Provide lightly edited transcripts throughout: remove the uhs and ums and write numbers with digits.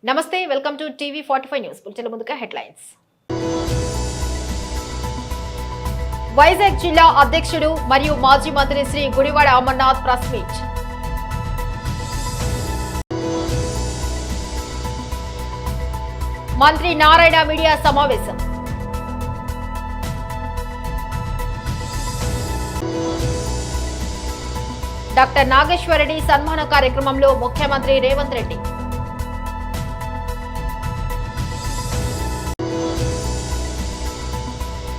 నమస్తే, welcome to TV 45 news. Bulletin ముందుగా headlines. Vizag జిల్లా అధ్యక్షుడు మరియు మాజీ మంత్రి శ్రీ గుడివాడ అమర్నాథ్ ప్రెస్ మీట్. మంత్రి నారాయణ మీడియా సమావేశం. డాక్టర్ నాగేశ్వరరెడ్డి సన్మాన కార్యక్రమంలో ముఖ్యమంత్రి రేవంత్ రెడ్డి.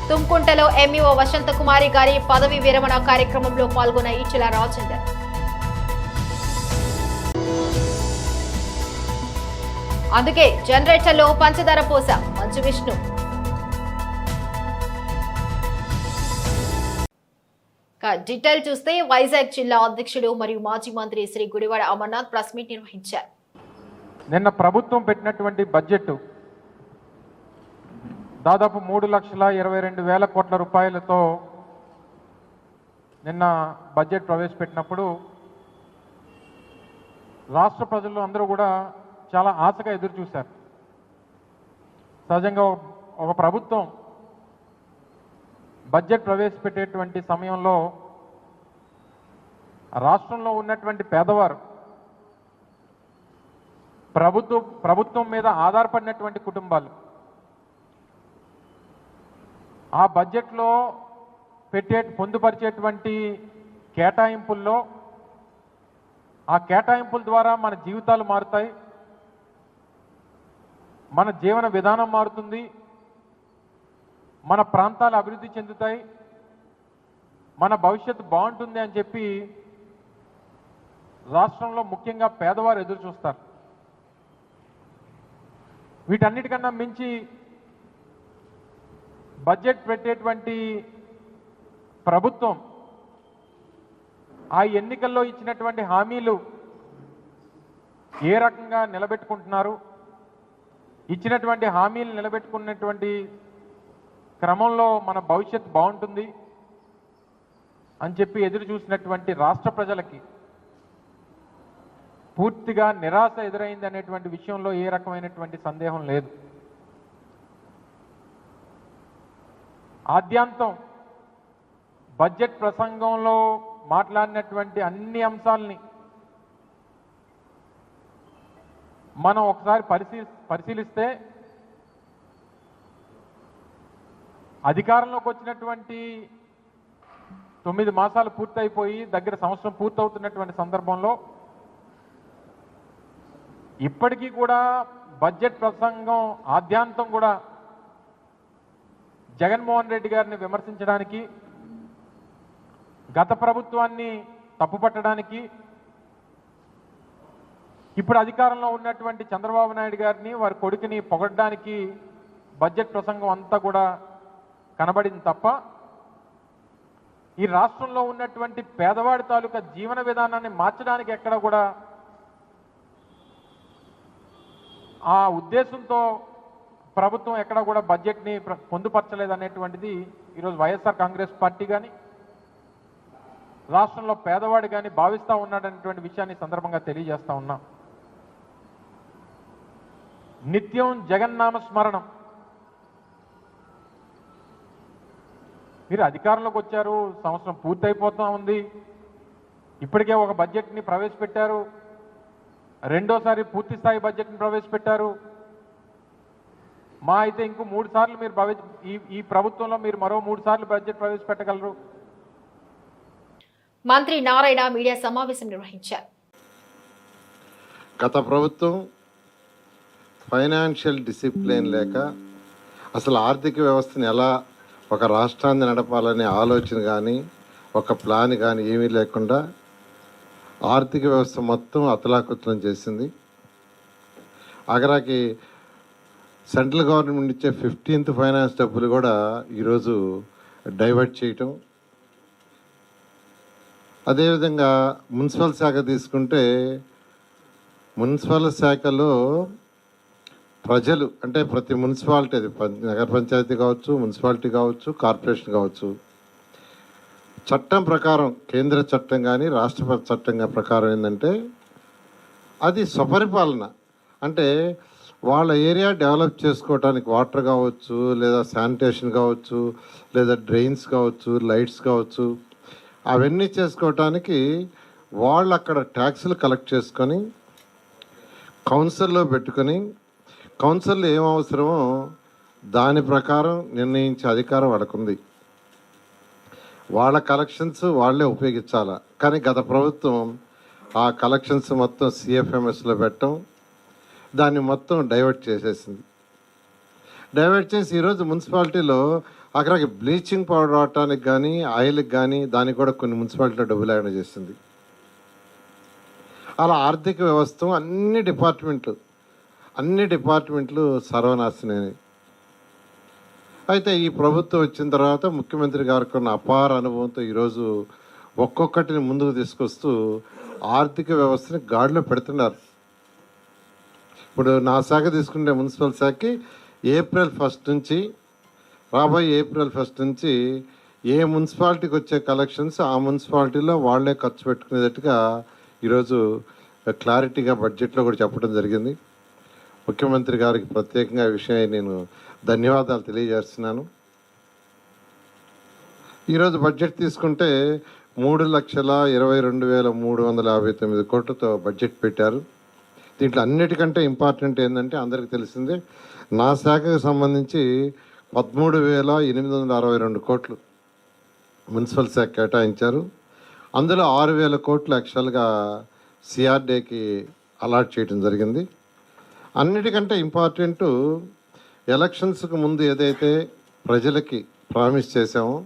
తుమ్కుంటలో ఎంఈఓ వసంత కుమారి గారి పదవి విరమణ కార్యక్రమంలో పాల్గొన్న ఈచెల రాజేందర్. అందుకే జనరేటర్లో పంచదార పోస మంచు విష్ణు. డీటెయిల్ చూస్తే వైజాగ్ జిల్లా అధ్యక్షుడు మరియు మాజీ మంత్రి శ్రీ గుడివాడ అమర్నాథ్ ప్రెస్ మీట్ నిర్వహించారు. నిన్న ప్రభుత్వం పెట్టినటువంటి బడ్జెట్ దాదాపు 3,22,000 కోట్ల రూపాయలతో నిన్న బడ్జెట్ ప్రవేశపెట్టినప్పుడు రాష్ట్ర ప్రజలు అందరూ కూడా చాలా ఆశగా ఎదురు చూశారు. సహజంగా ఒక ప్రభుత్వం బడ్జెట్ ప్రవేశపెట్టేటువంటి సమయంలో రాష్ట్రంలో ఉన్నటువంటి పేదవారు, ప్రభుత్వం మీద ఆధారపడినటువంటి కుటుంబాలు ఆ బడ్జెట్లో పొందుపరిచేటువంటి కేటాయింపుల్లో ఆ కేటాయింపుల ద్వారా మన జీవితాలు మారుతాయి, మన జీవన విధానం మారుతుంది, మన ప్రాంతాలు అభివృద్ధి చెందుతాయి, మన భవిష్యత్తు బాగుంటుంది అని చెప్పి రాష్ట్రంలో ముఖ్యంగా పేదవారు ఎదురు చూస్తారు. వీటన్నిటికన్నా మించి బడ్జెట్ పెట్టేటువంటి ప్రభుత్వం ఆ ఎన్నికల్లో ఇచ్చినటువంటి హామీలు ఏ రకంగా నిలబెట్టుకుంటున్నారు, ఇచ్చినటువంటి హామీలు నిలబెట్టుకున్నటువంటి క్రమంలో మన భవిష్యత్తు బాగుంటుంది అని చెప్పి ఎదురు చూసినటువంటి రాష్ట్ర ప్రజలకి పూర్తిగా నిరాశ ఎదురైంది అనేటువంటి విషయంలో ఏ రకమైనటువంటి సందేహం లేదు. ఆద్యాంతం బడ్జెట్ ప్రసంగంలో మాట్లాడినటువంటి అన్ని అంశాలని మనం ఒకసారి పరిశీలిస్తే అధికారంలోకి వచ్చినటువంటి 9 మాసాలు పూర్తయిపోయి దగ్గర సంవత్సరం పూర్తవుతున్నటువంటి సందర్భంలో ఇప్పటికీ కూడా బడ్జెట్ ప్రసంగం ఆద్యాంతం కూడా జగన్మోహన్ రెడ్డి గారిని విమర్శించడానికి, గత ప్రభుత్వాన్ని తప్పుపట్టడానికి, ఇప్పుడు అధికారంలో ఉన్నటువంటి చంద్రబాబు నాయుడు గారిని వారి కొడుకుని పొగడ్డానికి బడ్జెట్ ప్రసంగం అంతా కూడా కనబడింది తప్ప ఈ రాష్ట్రంలో ఉన్నటువంటి పేదవాడి తాలూకా జీవన విధానాన్ని మార్చడానికి ఎక్కడ కూడా ఆ ఉద్దేశంతో ప్రభుత్వం ఎక్కడ కూడా బడ్జెట్ని పొందుపరచలేదనేటువంటిది ఈరోజు వైఎస్ఆర్ కాంగ్రెస్ పార్టీ కానీ రాష్ట్రంలో పేదవాడు కానీ భావిస్తూ ఉన్నాడనేటువంటి విషయాన్ని సందర్భంగా తెలియజేస్తా ఉన్నాం. నిత్యం జగన్నామ స్మరణం. మీరు అధికారంలోకి వచ్చారు, సంవత్సరం పూర్తయిపోతూ ఉంది, ఇప్పటికే ఒక బడ్జెట్ని ప్రవేశపెట్టారు, రెండోసారి పూర్తి స్థాయి బడ్జెట్ని ప్రవేశపెట్టారు. మా అయితే ఇంకో 3 సార్లు మీరు ఈ ప్రభుత్వంలో మీరు మరో 3 సార్లు బడ్జెట్ ప్రవేశపెట్టగలరు. మంత్రి నారాయణ మీడియా సమావేశం నిర్వహించారు. గత ప్రభుత్వం ఫైనాన్షియల్ డిసిప్లిన్ లేక అసలు ఆర్థిక వ్యవస్థను ఎలా ఒక రాష్ట్రాన్ని నడపాలనే ఆలోచన కానీ ఒక ప్లాన్ కానీ ఏమీ లేకుండా ఆర్థిక వ్యవస్థ మొత్తం అతలాకుతలం చేసింది. ఆఖరాకి సెంట్రల్ గవర్నమెంట్ ఇచ్చే 15th ఫైనాన్స్ డబ్బులు కూడా ఈరోజు డైవర్ట్ చేయటం. అదేవిధంగా మున్సిపల్ శాఖ తీసుకుంటే మున్సిపల్ శాఖలో ప్రజలు అంటే ప్రతి మున్సిపాలిటీ, అది నగర పంచాయతీ కావచ్చు, మున్సిపాలిటీ కావచ్చు, కార్పొరేషన్ కావచ్చు, చట్టం ప్రకారం కేంద్ర చట్టం కానీ రాష్ట్ర చట్టం ప్రకారం ఏంటంటే అది స్వపరిపాలన. అంటే వాళ్ళ ఏరియా డెవలప్ చేసుకోవడానికి వాటర్ కావచ్చు, లేదా శానిటేషన్ కావచ్చు, లేదా డ్రైన్స్ కావచ్చు, లైట్స్ కావచ్చు, అవన్నీ చేసుకోవటానికి వాళ్ళు అక్కడ ట్యాక్సులు కలెక్ట్ చేసుకొని కౌన్సిల్లో పెట్టుకొని కౌన్సిల్లో ఏం అవసరమో దాని ప్రకారం నిర్ణయించే అధికారం వాళ్ళకుంది. వాళ్ళ కలెక్షన్స్ వాళ్ళే ఉపయోగించాలి. కానీ గత ప్రభుత్వం ఆ కలెక్షన్స్ మొత్తం సిఎఫ్ఎంఎస్లో పెట్టడం, దాన్ని మొత్తం డైవర్ట్ చేసేసింది. డైవర్ట్ చేసి ఈరోజు మున్సిపాలిటీలో అక్కడికి బ్లీచింగ్ పౌడర్ వాడటానికి కానీ ఆయిల్కి కానీ దానికి కూడా కొన్ని మున్సిపాలిటీలో డబ్బులు లేకుండా చేసింది. అలా ఆర్థిక వ్యవస్థ అన్ని డిపార్ట్మెంట్లు సర్వనాశనమే. అయితే ఈ ప్రభుత్వం వచ్చిన తర్వాత ముఖ్యమంత్రి గారికి ఉన్న అపార అనుభవంతో ఈరోజు ఒక్కొక్కటిని ముందుకు తీసుకొస్తూ ఆర్థిక వ్యవస్థని గాడిలో పెడుతున్నారు. ఇప్పుడు నా శాఖ తీసుకుంటే మున్సిపల్ శాఖకి రాబోయే ఏప్రిల్ 1 నుంచి ఏ మున్సిపాలిటీకి వచ్చే కలెక్షన్స్ ఆ మున్సిపాలిటీలో వాళ్ళే ఖర్చు పెట్టుకునేటట్టుగా ఈరోజు క్లారిటీగా బడ్జెట్లో కూడా చెప్పడం జరిగింది. ముఖ్యమంత్రి గారికి ప్రత్యేకంగా ఈ విషయం నేను ధన్యవాదాలు తెలియజేస్తున్నాను. ఈరోజు బడ్జెట్ తీసుకుంటే 3,22,359 కోట్లతో బడ్జెట్ పెట్టారు. దీంట్లో అన్నిటికంటే ఇంపార్టెంట్ ఏంటంటే అందరికీ తెలిసిందే, నా శాఖకు సంబంధించి 13,862 కోట్లు మున్సిపల్ శాఖ కేటాయించారు. అందులో 6,000 కోట్లు యాక్చువల్గా సిఆర్డీకి అలాట్ చేయడం జరిగింది. అన్నిటికంటే ఇంపార్టెంట్, ఎలక్షన్స్కి ముందు ఏదైతే ప్రజలకి ప్రామిస్ చేశామో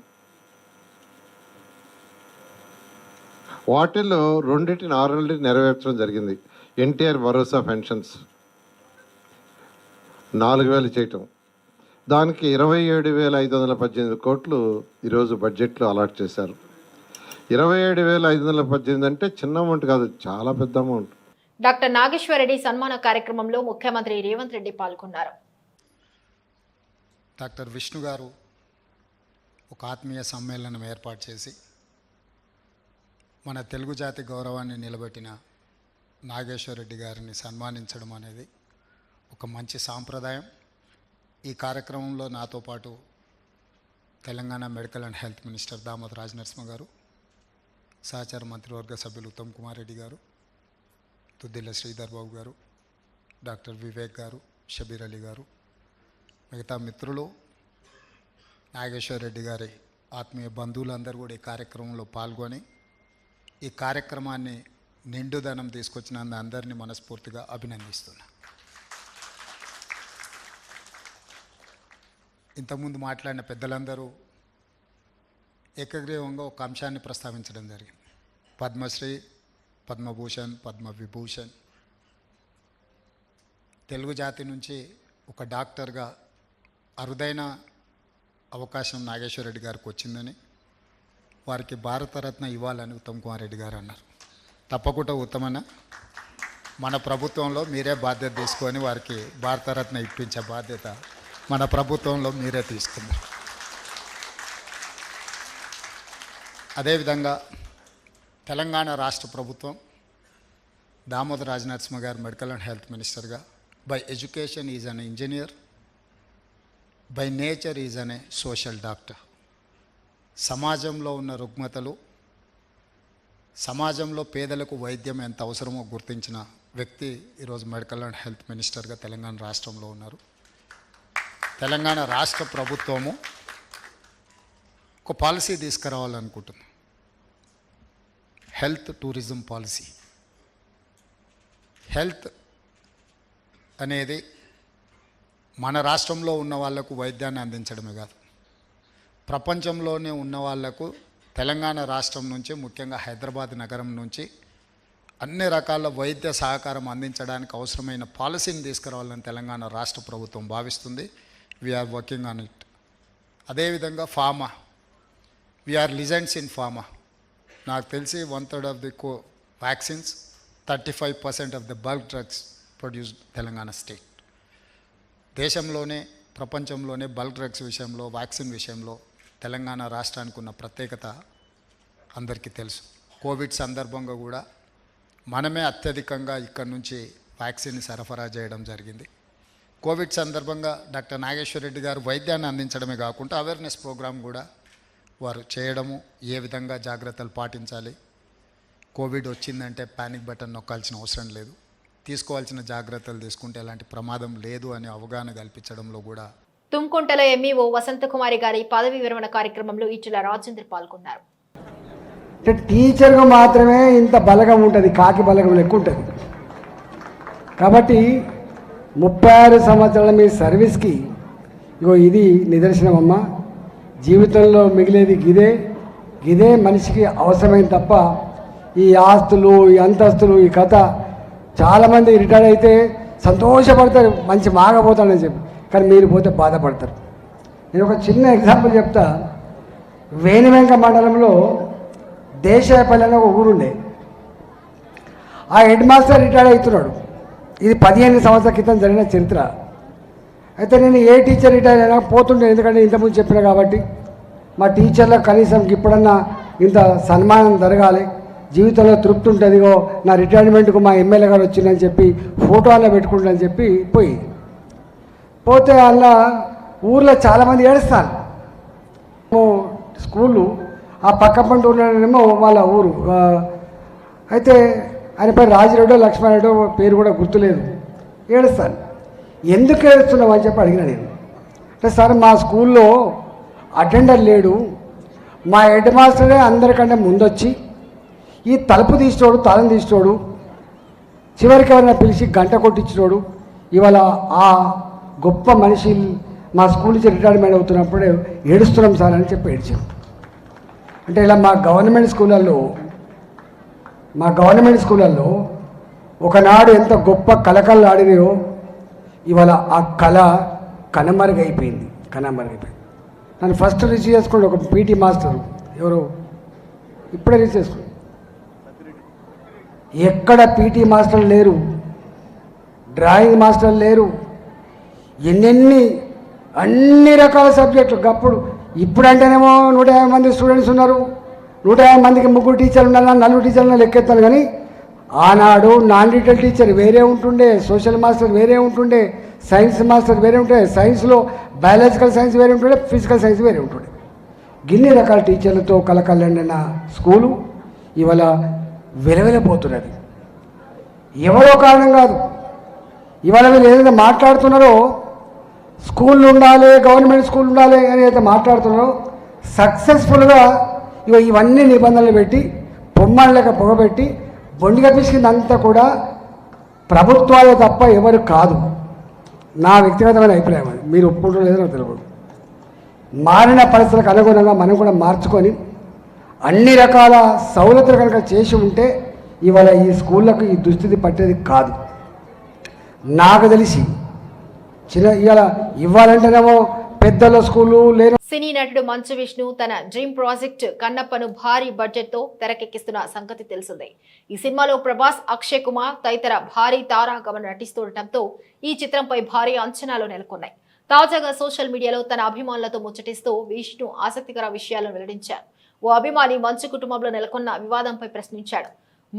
వాటిల్లో రెండింటిని నెరవేర్చడం జరిగింది. ఎన్టీఆర్ భరోసా పెన్షన్స్ 4,000 చేయటం, దానికి 27,518 కోట్లు ఈరోజు బడ్జెట్లో అలాట్ చేశారు. 27,518 అంటే చిన్న అమౌంట్ కాదు, చాలా పెద్ద అమౌంట్. డాక్టర్ నాగేశ్వరరెడ్డి సన్మాన కార్యక్రమంలో ముఖ్యమంత్రి రేవంత్ రెడ్డి పాల్గొన్నారు. డాక్టర్ విష్ణు గారు ఒక ఆత్మీయ సమ్మేళనం ఏర్పాటు చేసి మన తెలుగు జాతి గౌరవాన్ని నిలబెట్టిన నాగేశ్వరరెడ్డి గారిని సన్మానించడం అనేది ఒక మంచి సాంప్రదాయం. ఈ కార్యక్రమంలో నాతో పాటు Telangana medical and health minister Damodar Rajanarasimha గారు, సహచార మంత్రివర్గ సభ్యులు ఉత్తమ్ కుమార్ రెడ్డి గారు, తుద్దిల్ల శ్రీధర్ బాబు గారు, డాక్టర్ వివేక్ గారు, షబీర్ అలీ గారు, మిగతా మిత్రులు, నాగేశ్వరరెడ్డి గారి ఆత్మీయ బంధువులందరూ కూడా ఈ కార్యక్రమంలో పాల్గొని ఈ కార్యక్రమాన్ని నిండుదనం తీసుకొచ్చినందు అందరినీ మనస్ఫూర్తిగా అభినందిస్తున్నా. ఇంతకుముందు మాట్లాడిన పెద్దలందరూ ఏకగ్రీవంగా ఒక అంశాన్ని ప్రస్తావించడం జరిగింది. పద్మశ్రీ, పద్మభూషణ్, పద్మవిభూషణ్. తెలుగు జాతి నుంచి ఒక డాక్టర్గా అరుదైన అవకాశం నాగేశ్వరరెడ్డి గారికి వచ్చిందని, వారికి భారతరత్న ఇవ్వాలని ఉత్తమ్ కుమార్ రెడ్డి గారు అన్నారు. తప్పకుండా ఉత్తమన్న, మన ప్రభుత్వంలో మీరే బాధ్యత తీసుకొని వారికి భారతరత్న ఇప్పించే బాధ్యత మన ప్రభుత్వంలో మీరే తీసుకున్నారు. అదేవిధంగా తెలంగాణ రాష్ట్ర ప్రభుత్వం దామోదర్ రాజనరసింహ గారు మెడికల్ అండ్ హెల్త్ మినిస్టర్గా, by education is an engineer, by nature is an A social doctor. సమాజంలో ఉన్న రుగ్మతలు, సమాజంలో పేదలకు వైద్యం ఎంత అవసరమో గుర్తించిన వ్యక్తి ఈరోజు మెడికల్ అండ్ హెల్త్ మినిస్టర్గా తెలంగాణ రాష్ట్రంలో ఉన్నారు. తెలంగాణ రాష్ట్ర ప్రభుత్వము ఒక పాలసీ తీసుకురావాలనుకుంటుంది, హెల్త్ టూరిజం పాలసీ. హెల్త్ అనేది మన రాష్ట్రంలో ఉన్న వాళ్లకు వైద్యాన్ని అందించడమే కాదు, ప్రపంచంలోనే ఉన్న వాళ్లకు తెలంగాణ రాష్ట్రం నుంచి, ముఖ్యంగా హైదరాబాద్ నగరం నుంచి అన్ని రకాల వైద్య సహకారం అందించడానికి అవసరమైన పాలసీని తీసుకురావాలని తెలంగాణ రాష్ట్ర ప్రభుత్వం భావిస్తుంది. We're working on it. అదేవిధంగా pharma, we're legends in pharma. నాకు తెలిసి 1/3 of the vaccines, 35% of the bulk drugs produced Telangana state. దేశంలోనే ప్రపంచంలోనే బల్క్ డ్రగ్స్ విషయంలో, వ్యాక్సిన్ విషయంలో తెలంగాణ రాష్ట్రానికి ఉన్న ప్రత్యేకత అందరికీ తెలుసు. కోవిడ్ సందర్భంగా కూడా మనమే అత్యధికంగా ఇక్కడి నుంచి వ్యాక్సిన్ సరఫరా చేయడం జరిగింది. కోవిడ్ సందర్భంగా డాక్టర్ నాగేశ్వర రెడ్డి గారు వైద్యాన్ని అందించడమే కాకుండా అవేర్నెస్ ప్రోగ్రాం కూడా వారు చేయడము, ఏ విధంగా జాగ్రత్తలు పాటించాలి, కోవిడ్ వచ్చిందంటే పానిక్ బటన్ నొక్కాల్సిన అవసరం లేదు, తీసుకోవాల్సిన జాగ్రత్తలు తీసుకుంటే ఎలాంటి ప్రమాదం లేదు అనే అవగాహన కల్పించడంలో కూడా. తుమ్కుంటలో ఎంఈఓ వసంతకుమారి గారి పదవి విరమణ కార్యక్రమంలో ఈటెల రాజేందర్ పాల్గొన్నారు. టీచర్గా మాత్రమే ఇంత బలగం ఉంటుంది, కాకి బలగం లెక్క ఉంటుంది. కాబట్టి 36 సంవత్సరాల మీ సర్వీస్కి ఇగో ఇది నిదర్శనం అమ్మ. జీవితంలో మిగిలేది గిదే మనిషికి అవసరమైన తప్ప ఈ ఆస్తులు, ఈ అంతస్తులు, ఈ కథ. చాలామంది రిటైర్ అయితే సంతోషపడతారు, మంచి మాగపోతాడని చెప్పి, కానీ మీరు పోతే బాధపడతారు. నేను ఒక చిన్న ఎగ్జాంపుల్ చెప్తా. వేణివెంక మండలంలో దేశాయపల్లి అనే ఒక ఊరుండే. ఆ హెడ్ మాస్టర్ రిటైర్ అవుతున్నాడు. ఇది 15 సంవత్సరాల క్రితం జరిగిన చరిత్ర. అయితే నేను ఏ టీచర్ రిటైర్ అయినా పోతుండే, ఎందుకంటే ఇంతకుముందు చెప్పిన కాబట్టి మా టీచర్లకు కనీసం ఇప్పుడన్నా ఇంత సన్మానం జరగాలి, జీవితంలో తృప్తి ఉంటుంది, నా రిటైర్మెంట్కు మా ఎమ్మెల్యే గారు వచ్చిందని చెప్పి ఫోటో అలా పెట్టుకుంటుందని చెప్పి పోతే అలా ఊర్లో చాలామంది ఏడుస్తారు. స్కూళ్ళు ఆ పక్క పంట ఊళ్ళోనేమో వాళ్ళ ఊరు. అయితే ఆయన పేరు రాజిరెడ్డో లక్ష్మణరెడ్డో పేరు కూడా గుర్తులేదు. ఏడుస్తాను. ఎందుకు ఏడుస్తున్నావు అని చెప్పి అడిగిన నేను. అంటే సార్ మా స్కూల్లో అటెండర్ లేడు, మా హెడ్ మాస్టరే అందరికంటే ముందొచ్చి ఈ తలుపు తీసినోడు, తాళం తీసినోడు, చివరికి ఎవరైనా పిలిచి గంట కొట్టించినోడు, ఇవాళ ఆ గొప్ప మనిషి మా స్కూల్ నుంచి రిటైర్మెంట్ అవుతున్నప్పుడే ఏడుస్తున్నాం సార్ అని చెప్పి ఏడ్చాం. అంటే ఇలా మా గవర్నమెంట్ స్కూళ్ళల్లో ఒకనాడు ఎంత గొప్ప కళకళలు ఆడినాయో ఇవాళ ఆ కళ కనుమరుగైపోయింది. నన్ను ఫస్ట్ రిసీవ్ చేసుకోండి ఒక పీటీ మాస్టర్, ఎవరు ఇప్పుడే రిసీవ్ చేసుకోండి. ఎక్కడ పీటీ మాస్టర్లు లేరు, డ్రాయింగ్ మాస్టర్లు లేరు, అన్ని రకాల సబ్జెక్టులు. అప్పుడు ఇప్పుడంటేనేమో 150 మంది స్టూడెంట్స్ ఉన్నారు, 150 మందికి 3 టీచర్లు ఉండాలి, 4 టీచర్లు లెక్కెత్తాను. కానీ ఆనాడు నాన్ డీటెయిల్ టీచర్ వేరే ఉంటుండే, సోషల్ మాస్టర్ వేరే ఉంటుండే, సైన్స్ మాస్టర్ వేరే ఉంటుండే, సైన్స్లో బయాలజికల్ సైన్స్ వేరే ఉంటుండే, ఫిజికల్ సైన్స్ వేరే ఉంటుండే. గిన్ని రకాల టీచర్లతో కలకల్లండిన స్కూలు ఇవాళ వెలవెలపోతున్నది. ఎవరో కారణం కాదు. ఇవాళ వీళ్ళు ఏదైతే మాట్లాడుతున్నారో స్కూళ్ళు ఉండాలి, గవర్నమెంట్ స్కూల్ ఉండాలి అని అయితే మాట్లాడుతున్నారో సక్సెస్ఫుల్గా ఇవన్నీ నిబంధనలు పెట్టి పొమ్మళ్ళక పొగబెట్టి బొండిగా పిసికిందంతా కూడా ప్రభుత్వాలే తప్ప ఎవరు కాదు. నా వ్యక్తిగతమైన అభిప్రాయం అది. మీరు ఒప్పుకుంటారో లేదో నాకు తెలియదు. మారిన పరిస్థితులకు అనుగుణంగా మనం కూడా మార్చుకొని అన్ని రకాల సౌలతులు కనుక చేసి ఉంటే ఇవాళ ఈ స్కూళ్ళకు ఈ దుస్థితి పట్టేది కాదు. నాకు తెలిసి ఇవ్వాలంటేనేమో పెద్దల స్కూలు లేని. సినీ నటుడు మంచు విష్ణు తన డ్రీమ్ ప్రాజెక్ట్ కన్నప్పను భారీ బడ్జెట్ తో తెరకెక్కిస్తున్న సంగతి తెలిసిందే. ఈ సినిమాలో ప్రభాస్, అక్షయ్ కుమార్ తదితర భారీ తారాగమన నటిస్తుండటంతో ఈ చిత్రంపై భారీ అంచనాలు నెలకొన్నాయి. తాజాగా సోషల్ మీడియాలో తన అభిమానులతో ముచ్చటిస్తూ విష్ణు ఆసక్తికర విషయాలను వెల్లడించారు. ఓ అభిమాని మంచు కుటుంబంలో నెలకొన్న వివాదంపై ప్రశ్నించాడు.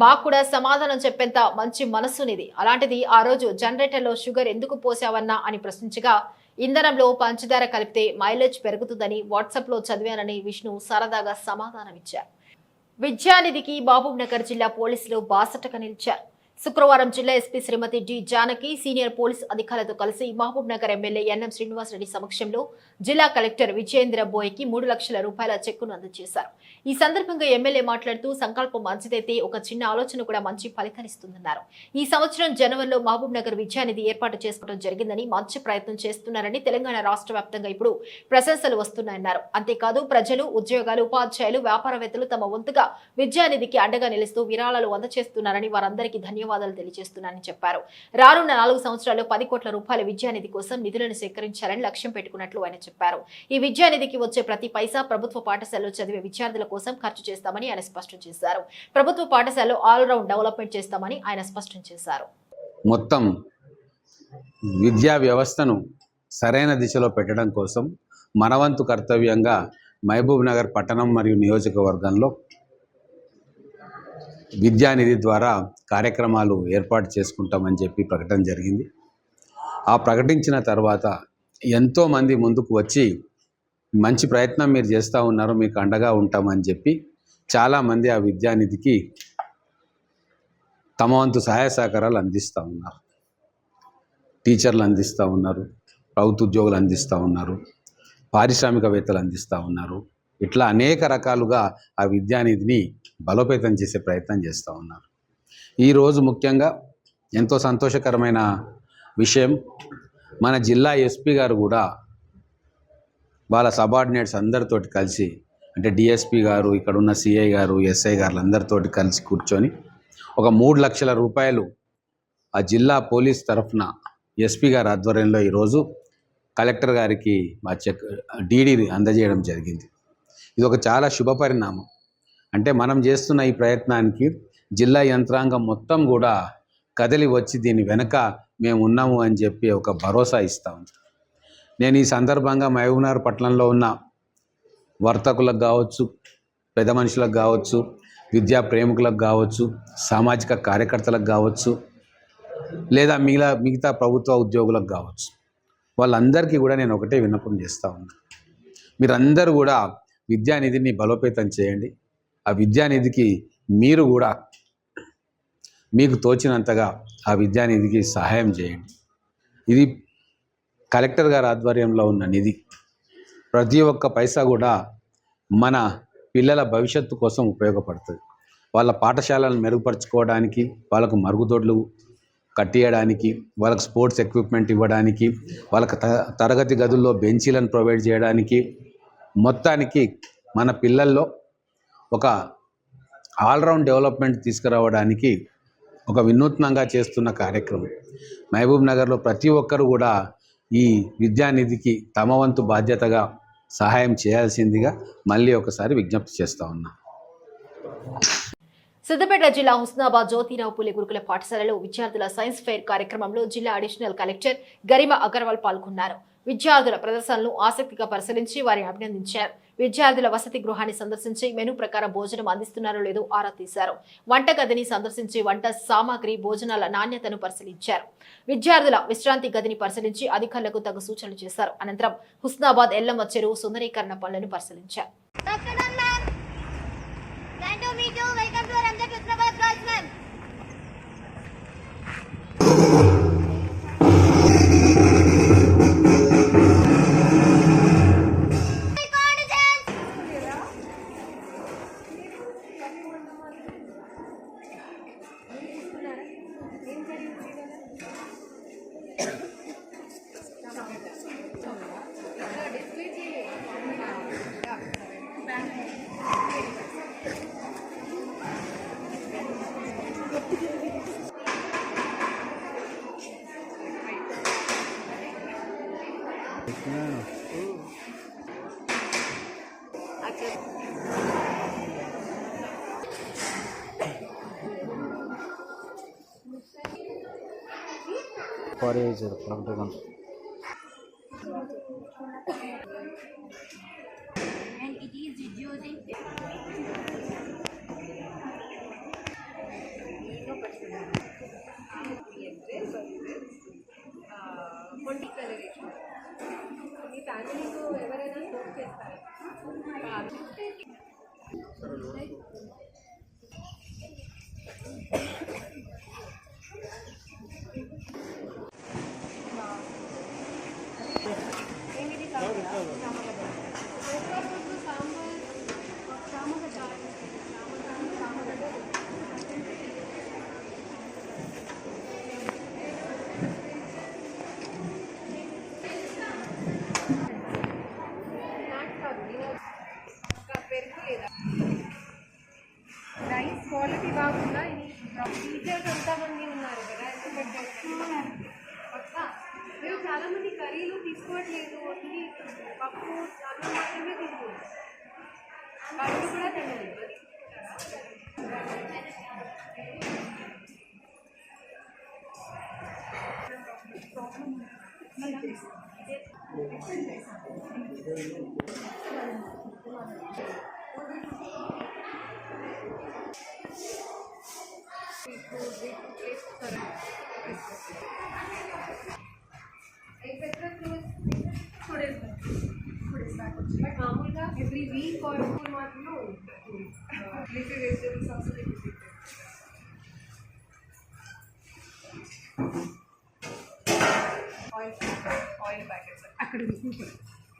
మాకు కూడా సమాధానం చెప్పేంత మంచి మనస్సునిది, అలాంటిది ఆ రోజు జనరేటర్లో షుగర్ ఎందుకు పోసావన్నా అని ప్రశ్నించగా, ఇంధనంలో పంచదార కలిపితే మైలేజ్ పెరుగుతుందని వాట్సాప్లో చదివానని విష్ణు సరదాగా సమాధానమిచ్చారు. విద్యానిధికి మహబూబ్ నగర్ జిల్లా పోలీసులు బాసటగా నిలిచారు. శుక్రవారం జిల్లా ఎస్పీ శ్రీమతి డి జానకి సీనియర్ పోలీస్ అధికారులతో కలిసి మహబూబ్ నగర్ ఎమ్మెల్యే ఎన్ఎం శ్రీనివాసరెడ్డి సమక్షంలో జిల్లా కలెక్టర్ విజయేంద్ర బోయ్కి 3 లక్షల రూపాయల చెక్కును అందజేశారు. ఈ సందర్భంగా ఎమ్మెల్యే మాట్లాడుతూ సంకల్పం మంచిదైతే ఒక చిన్న ఆలోచన కూడా మంచి ఫలితాన్నిస్తుందన్నారు. ఈ సంవత్సరం జనవరిలో మహబూబ్ నగర్ విద్యానిధి ఏర్పాటు చేసుకోవడం జరిగిందని, మంచి ప్రయత్నం చేస్తున్నారని తెలంగాణ రాష్ట్ర వ్యాప్తంగా ఇప్పుడు ప్రశంసలు వస్తున్నాయన్నారు. అంతేకాదు ప్రజలు, ఉద్యోగాలు, ఉపాధ్యాయులు, వ్యాపారవేత్తలు తమ వంతుగా విద్యానిధికి అండగా నిలుస్తూ విరాళాలు అందజేస్తున్నారని, వారందరికీ ధన్యవాదాలు తెలియజేస్తున్నారని చెప్పారు. రానున్న 4 సంవత్సరాల్లో 10 కోట్ల రూపాయల విద్యానిధి కోసం నిధులను సేకరించాలని లక్ష్యం పెట్టుకున్నట్లు ఆయన చెప్పారు. ఈ విద్యానిధికి వచ్చే ప్రతి పైసా ప్రభుత్వ పాఠశాలలో చదివే విద్యార్థుల కోసం ఖర్చు చేస్తామని ఆయన స్పష్టం చేశారు. ప్రభుత్వ పాఠశాలలో ఆల్రౌండ్ డెవలప్మెంట్ చేస్తామని ఆయన స్పష్టం చేశారు. మొత్తం విద్యా వ్యవస్థను సరైన దిశలో పెట్టడం కోసం మనవంతు కర్తవ్యంగా మహబూబ్ నగర్ పట్టణం మరియు నియోజకవర్గంలో విద్యానిధి ద్వారా కార్యక్రమాలు ఏర్పాటు చేసుకుంటామని చెప్పి ప్రకటన జరిగింది. ఆ ప్రకటించిన తర్వాత ఎంతోమంది ముందుకు వచ్చి మంచి ప్రయత్నం మీరు చేస్తూ ఉన్నారు, మీకు అండగా ఉంటామని చెప్పి చాలామంది ఆ విద్యానిధికి తమ వంతు సహాయ సహకారాలు అందిస్తూ ఉన్నారు. టీచర్లు అందిస్తూ ఉన్నారు, ప్రభుత్వ ఉద్యోగులు అందిస్తూ ఉన్నారు, పారిశ్రామికవేత్తలు అందిస్తూ ఉన్నారు. ఇట్లా అనేక రకాలుగా ఆ విద్యానిధిని బలోపేతం చేసే ప్రయత్నం చేస్తూ ఉన్నారు. ఈరోజు ముఖ్యంగా ఎంతో సంతోషకరమైన విషయం, మన జిల్లా ఎస్పీ గారు కూడా వాళ్ళ సబార్డినేట్స్ అందరితోటి కలిసి, అంటే డిఎస్పీ గారు, ఇక్కడ ఉన్న సిఐ గారు, ఎస్ఐ గారు అందరితోటి కలిసి కూర్చొని ఒక 3 లక్షల రూపాయలు ఆ జిల్లా పోలీస్ తరఫున ఎస్పీ గారి ఆధ్వర్యంలో ఈరోజు కలెక్టర్ గారికి మా డీడీ అందజేయడం జరిగింది. ఇది ఒక చాలా శుభ పరిణామం. అంటే మనం చేస్తున్న ఈ ప్రయత్నానికి జిల్లా యంత్రాంగం మొత్తం కూడా కదిలి వచ్చి దీని వెనక మేము ఉన్నాము అని చెప్పి ఒక భరోసా ఇస్తాం. నేను ఈ సందర్భంగా మహబూబ్నగర్ పట్టణంలో ఉన్న వర్తకులకు కావచ్చు, పెద్ద మనుషులకు కావచ్చు, విద్యా ప్రేమికులకు కావచ్చు, సామాజిక కార్యకర్తలకు కావచ్చు, లేదా మిగతా ప్రభుత్వ ఉద్యోగులకు కావచ్చు, వాళ్ళందరికీ కూడా నేను ఒకటే విన్నపం చేస్తూ ఉన్నాను. మీరందరూ కూడా విద్యానిధిని బలోపేతం చేయండి. ఆ విద్యానిధికి మీరు కూడా మీకు తోచినంతగా ఆ విద్యానిధికి సహాయం చేయండి. ఇది కలెక్టర్ గారి ఆధ్వర్యంలో ఉన్న నిధి. ప్రతి ఒక్క పైసా కూడా మన పిల్లల భవిష్యత్తు కోసం ఉపయోగపడుతుంది. వాళ్ళ పాఠశాలను మెరుగుపరుచుకోవడానికి, వాళ్ళకు మరుగుదొడ్లు కట్టియడానికి, వాళ్ళకు స్పోర్ట్స్ ఎక్విప్మెంట్ ఇవ్వడానికి, వాళ్ళకి తరగతి గదుల్లో బెంచీలను ప్రొవైడ్ చేయడానికి, మొత్తానికి మన పిల్లల్లో ఒక ఆల్రౌండ్ డెవలప్మెంట్ తీసుకురావడానికి ఒక వినూత్నంగా చేస్తున్న కార్యక్రమం. మహబూబ్ నగర్లో ప్రతి ఒక్కరు కూడా ఈ విద్యానిధికి తమ వంతు బాధ్యతగా సహాయం చేయాల్సిందిగా మళ్ళీ ఒకసారి విజ్ఞప్తి చేస్తూ ఉన్నా. సిద్దిపేట జిల్లా హుస్నాబాద్ జ్యోతిరావు పూలే గురుకుల పాఠశాలలో విద్యార్థుల సైన్స్ ఫెయిర్ కార్యక్రమంలో జిల్లా అడిషనల్ కలెక్టర్ గరిమా అగర్వాల్ పాల్గొన్నారు. విద్యార్థుల ప్రదర్శనలు ఆసక్తిగా పరిశీలించి వారిని అభినందించారు. విద్యార్థుల వసతి గృహాన్ని సందర్శించి మెనూ ప్రకారం భోజనం అందిస్తున్నారో లేదో ఆరా తీశారు. వంటగదిని సందర్శించి వంట సామాగ్రి, భోజనాల నాణ్యతను పరిశీలించారు. విద్యార్థుల విశ్రాంతి గదిని పరిశీలించి అధికారులకు తగు సూచనలు చేశారు. అనంతరం హుస్నాబాద్ ఎల్లమ్మ చెరువు సుందరీకరణ పనులను పరిశీలించారు. And it is reducing rice quality బాగుందా? టీచర్స్ ఎంతమంది ఉన్నారు కదా, పక్క మీరు చాలా మంది కర్రీలు తీసుకోవట్లేదు, ఇది పప్పు అన్నం మాత్రమే తింటున్నారు, కర్రీ కూడా తినలేదు. ఎవ్రీ వీక్ ఆర్ మాత్రమే leafy vegetables also oil packets అక్కడ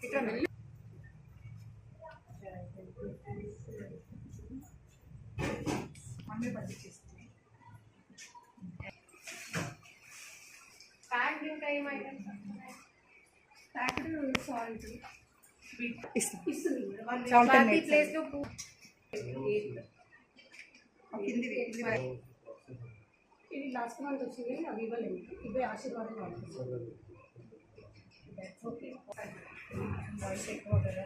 ఇట్లా మమ్మీ పంపించేస్తుంది. ప్యాక్డ్ ఇంకా ఏం ఐటమ్స్ ప్యాక్డ్ సాల్ట్ ఇస్తుంది ప్రతి ప్లేస్లో ఇది లాస్ట్ మంత్ వచ్చింది అవి ఇవ్వలేదు ఇవే ఆశీర్వాదం ఓకే వాయిస్ ఎక్కువ కదా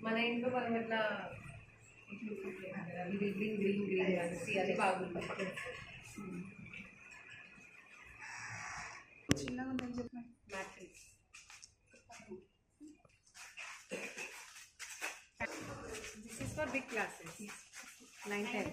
మన ఇంట్లో మనం ఎట్లా గ్రీన్ గ్రీన్ గ్రీన్ అనేసి అది బాగుంది చిన్నగా ఉందని చెప్పిన matrix this is for big classes 9-10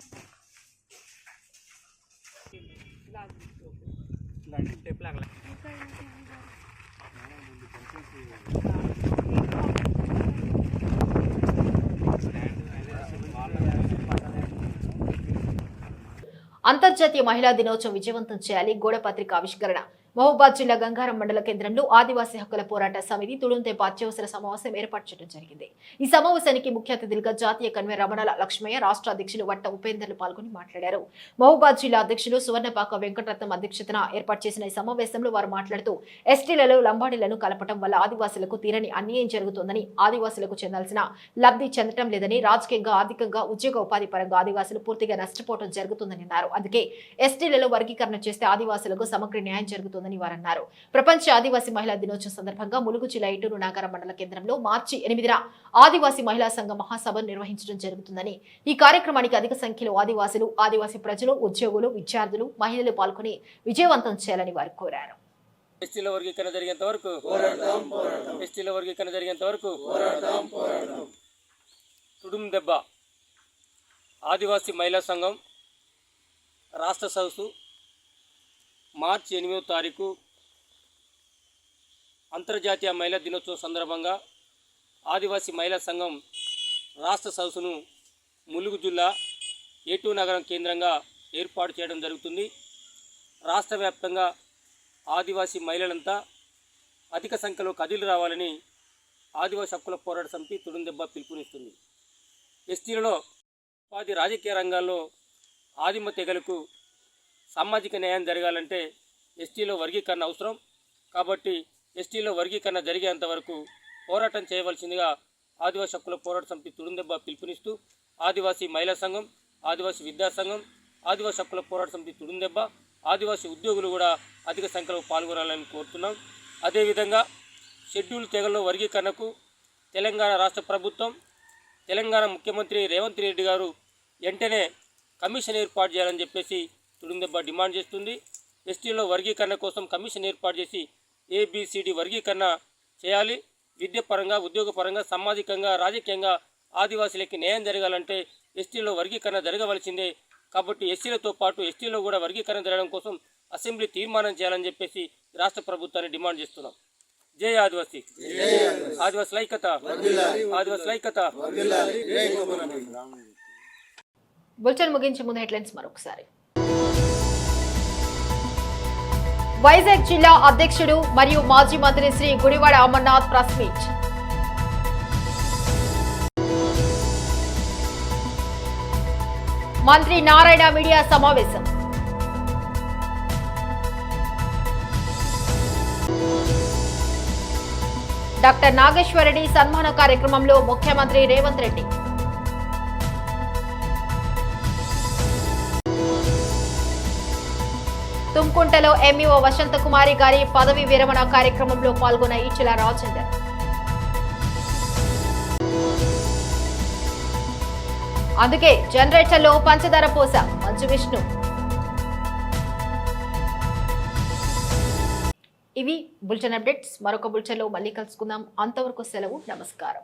అంతర్జాతీయ మహిళా దినోత్సవం విజయవంతం చేయాలి గోడ పత్రిక ఆవిష్కరణ మహబూబాద్ జిల్లా గంగారం మండల కేంద్రంలో ఆదివాసీ హక్కుల పోరాట సమితి తుడుంతెంపు అత్యవసర సమావేశం ఏర్పాటు చేయడం జరిగింది. ఈ సమావేశానికి ముఖ్య అతిథులుగా జాతీయ కన్వీనర్ రమణాల లక్ష్మయ్య, రాష్ట్ర అధ్యక్షులు వట్ట ఉపేందర్లు పాల్గొని మాట్లాడారు. మహబూబాద్ జిల్లా అధ్యక్షులు సువర్ణపాక వెంకటరత్నం అధ్యక్షతన ఏర్పాటు చేసిన ఈ సమావేశంలో వారు మాట్లాడుతూ ఎస్టీలలో లంబాడీలను కలపడం వల్ల ఆదివాసులకు తీరని అన్యాయం జరుగుతోందని, ఆదివాసులకు చెందాల్సిన లబ్ధి చెందడం లేదని, రాజకీయంగా ఆర్థికంగా ఉద్యోగ ఉపాధి పరంగా ఆదివాసులు పూర్తిగా నష్టపోవడం జరుగుతుందని అన్నారు. అందుకే ఎస్టీలలో వర్గీకరణ చేస్తే ఆదివాసులకు సమగ్ర న్యాయం జరుగుతుంది వారన్నారు. ప్రపంచ ఆదివాసీ మహిళా దినోత్సవం సందర్భంగా ములుగు జిల్లా ఇటూరు నాగారం మండల కేంద్రంలో మార్చి 8న ఆదివాసీ మహిళా సంఘ మహాసభ నిర్వహించడం జరుగుతుందని, ఈ కార్యక్రమానికి అధిక సంఖ్యలో ఆదివాసులు, ఆదివాసీ ప్రజలు, ఉద్యోగులు, విద్యార్థులు, మహిళలు పాల్గొని విజయవంతం చేయాలని వారు కోరారు. ఎస్టీల వర్గీకరణ జరిగేంత వరకు ఎస్టీల వర్గీకరణ జరిగేంత వరకు తుడుం దెబ్బ ఆదివాసీ మహిళా సంఘం రాష్ట్ర సదస్సు మార్చి 8వ తారీఖు అంతర్జాతీయ మహిళా దినోత్సవం సందర్భంగా ఆదివాసీ మహిళా సంఘం రాష్ట్ర సదస్సును ములుగు జిల్లా ఏటూరు నగరం కేంద్రంగా ఏర్పాటు చేయడం జరుగుతుంది. రాష్ట్ర వ్యాప్తంగా ఆదివాసీ మహిళలంతా అధిక సంఖ్యలో కదిలి రావాలని ఆదివాసీ హక్కుల పోరాట సమితి తుడుందెబ్బ పిలుపునిస్తుంది. ఎస్టీలలో ఉపాధి, రాజకీయ రంగాల్లో ఆదిమ తెగలకు సామాజిక న్యాయం జరగాలంటే ఎస్టీలో వర్గీకరణ అవసరం. కాబట్టి ఎస్టీలో వర్గీకరణ జరిగేంత వరకు పోరాటం చేయవలసిందిగా ఆదివాసీ హక్కుల పోరాట సమితి తుడుందెబ్బ పిలుపునిస్తూ ఆదివాసీ మహిళా సంఘం, ఆదివాసీ విద్యా సంఘం, ఆదివాసీ హక్కుల పోరాట సమితి తుడుందెబ్బ, ఆదివాసీ ఉద్యోగులు కూడా అధిక సంఖ్యలో పాల్గొనాలని కోరుతున్నాం. అదేవిధంగా షెడ్యూల్ తెగల్లో వర్గీకరణకు తెలంగాణ రాష్ట్ర ప్రభుత్వం, తెలంగాణ ముఖ్యమంత్రి రేవంత్ రెడ్డి గారు వెంటనే కమిషన్ ఏర్పాటు చేయాలని చెప్పేసి తుడుందెబ్బ డిమాండ్ చేస్తుంది. ఎస్టీలో వర్గీకరణ కోసం కమిషన్ ఏర్పాటు చేసి ABCD వర్గీకరణ చేయాలి. విద్య పరంగా, ఉద్యోగ పరంగా, సామాజికంగా, రాజకీయంగా ఆదివాసీలకి న్యాయం జరగాలంటే ఎస్టీలో వర్గీకరణ జరగవలసిందే. కాబట్టి ఎస్సీలతో పాటు ఎస్టీలో కూడా వర్గీకరణ జరగడం కోసం అసెంబ్లీ తీర్మానం చేయాలని చెప్పేసి రాష్ట్ర ప్రభుత్వాన్ని డిమాండ్ చేస్తున్నాం. జై ఆదివాసీ, ఆదివాసీ ఐక్యత, ఆదివాసీ ఐక్యత. బులెటిన్ ముగించే ముందు హెడ్లైన్స్ మరొకసారి. వైజాగ్ జిల్లా అధ్యక్షుడు మరియు మాజీ మంత్రి శ్రీ గుడివాడ అమర్నాథ్ ప్రెస్ మీట్. మంత్రి నారాయణ మీడియా సమావేశం. డాక్టర్ నాగేశ్వరరెడ్డి సన్మాన కార్యక్రమంలో ముఖ్యమంత్రి రేవంత్ రెడ్డి. తుమ్కుంటలో ఎంఈఓ వసంతకుమారి గారి పదవి విరమణ కార్యక్రమంలో పాల్గొన్న ఈచెల రాజేందర్. అందుకే జనరేటర్లో పంచదార పోస మంచు విష్ణు. ఇవి బులెటిన్ అప్డేట్స్. మరొక బులెటిన్లో మళ్ళీ కలుసుకుందాం. అంతవరకు సెలవు, నమస్కారం.